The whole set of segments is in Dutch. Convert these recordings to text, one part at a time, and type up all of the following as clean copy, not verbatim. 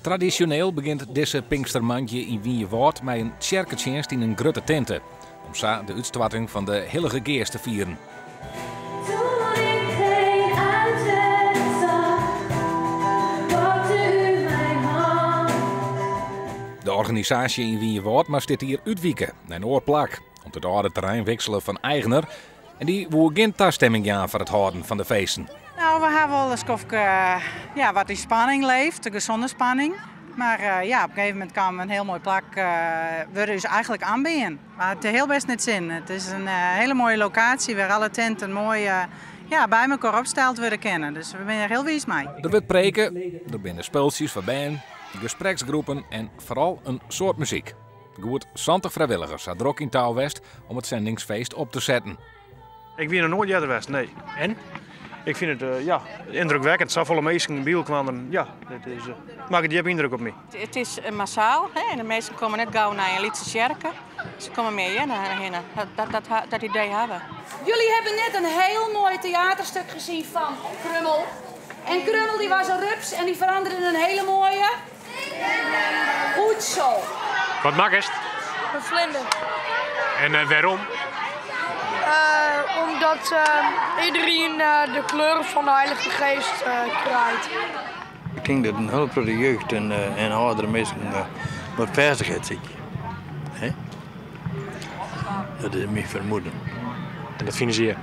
Traditioneel begint deze Pinkstermandje in Wienjewoord met een tjerketjenst in een grote tente. Om zo de uitstarting van de Heilige Geest te vieren. De organisatie in Wienjewoord moest dit hier uitwieken naar een oorplak. Om het oude terrein wisselen van eigenaar. En die woe geen toestemming aan voor het houden van de feesten. Nou, we hebben wel eens wat in spanning leeft, de gezonde spanning. Maar op een gegeven moment kwam een heel mooi plak, we dus eigenlijk aanbieden. Maar het is heel best niet zin. Het is een hele mooie locatie waar alle tenten mooi bij elkaar opgesteld worden kennen. Dus we zijn er heel wies mee. Er wordt preken, er binnen spultjes van band, gespreksgroepen en vooral een soort muziek. Goed 20 vrijwilligers hadden er ook in touw west om het zendingsfeest op te zetten. Ik ben er nooit eerder geweest, nee. En? Ik vind het indrukwekkend. Zoveel mensen in Biel kwamen. Ja, dat is, maakt die indruk op mij. Het is massaal hè? En de mensen komen net gauw naar een Lietse Sjerken. Ze komen meer naar hen. Dat idee hebben. Jullie hebben net een heel mooi theaterstuk gezien van Krummel. En Krummel die was een rups en die veranderde in een hele mooie... Goed zo. Wat mag het? Een vlinder. En waarom? Omdat iedereen de kleuren van de Heilige Geest krijgt. Ik denk dat een hulp voor de jeugd en oudere mensen wat veiligheid ziet. Dat is mijn vermoeden. En dat financieren?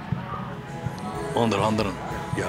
Onder andere, ja.